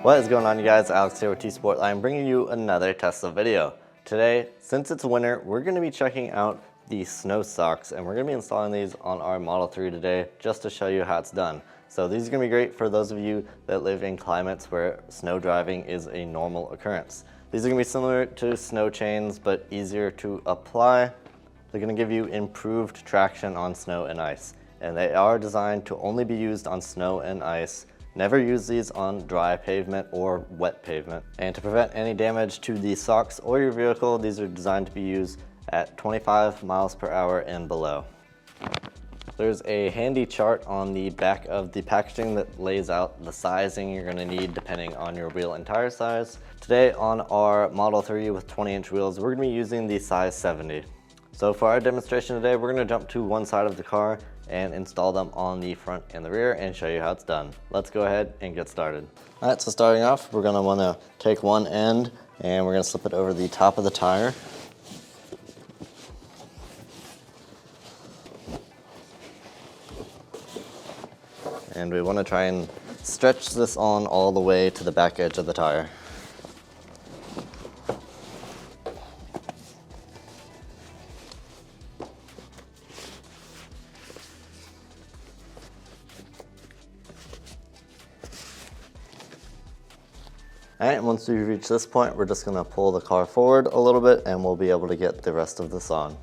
What is going on, you guys? Alex here with T-sportline, bringing you another Tesla video. Today, since it's winter, we're going to be checking out the snow socks, and we're going to be installing these on our Model 3 today just to show you how it's done. So these are going to be great for those of you that live in climates where snow driving is a normal occurrence. These are going to be similar to snow chains, but easier to apply. They're going to give you improved traction on snow and ice, and they are designed to only be used on snow and ice. Never use these on dry pavement or wet pavement. And to prevent any damage to the socks or your vehicle, these are designed to be used at 25 miles per hour and below. There's a handy chart on the back of the packaging that lays out the sizing you're gonna need depending on your wheel and tire size. Today on our Model 3 with 20-inch wheels, we're gonna be using the size 70. So for our demonstration today, we're gonna jump to one side of the car and install them on the front and the rear and show you how it's done. Let's go ahead and get started. All right, so starting off, we're gonna wanna take one end and we're gonna slip it over the top of the tire. And we wanna try and stretch this on all the way to the back edge of the tire. All right, once we reach this point, we're just gonna pull the car forward a little bit and we'll be able to get the rest of this on.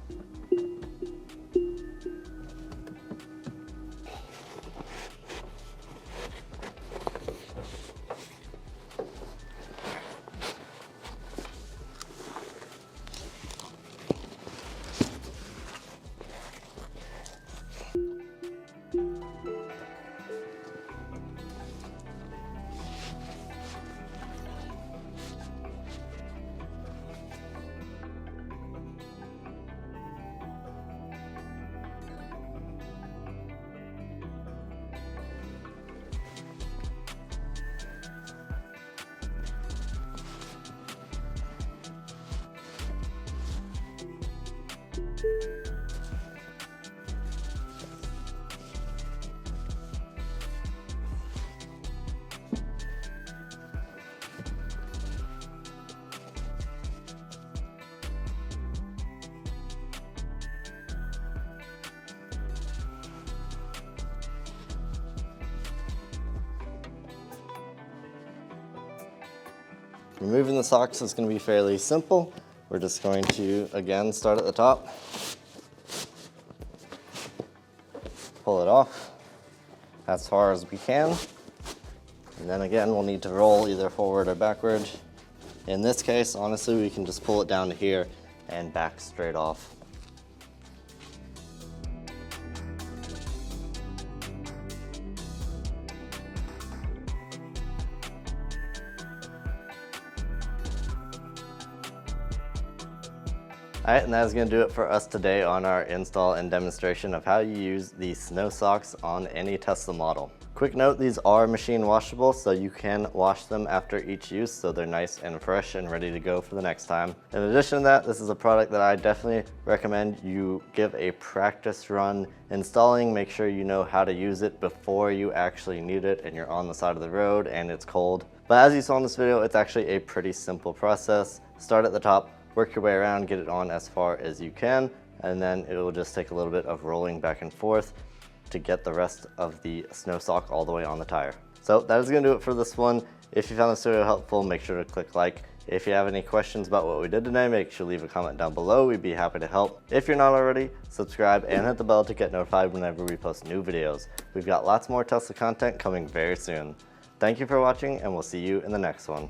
Removing the socks is going to be fairly simple. We're just going to, again, start at the top, pull it off as far as we can, and then again we'll need to roll either forward or backward. In this case, honestly, we can just pull it down to here and back straight off. All right, and that is going to do it for us today on our install and demonstration of how you use the snow socks on any Tesla model. Quick note, these are machine washable, so you can wash them after each use so they're nice and fresh and ready to go for the next time. In addition to that, this is a product that I definitely recommend you give a practice run installing. Make sure you know how to use it before you actually need it and you're on the side of the road and it's cold. But as you saw in this video, it's actually a pretty simple process. Start at the top, work your way around, get it on as far as you can, and then it will just take a little bit of rolling back and forth to get the rest of the snow sock all the way on the tire. So that is going to do it for this one. If you found this video helpful, make sure to click like. If you have any questions about what we did today, make sure to leave a comment down below. We'd be happy to help. If you're not already, subscribe and hit the bell to get notified whenever we post new videos. We've got lots more Tesla content coming very soon. Thank you for watching, and we'll see you in the next one.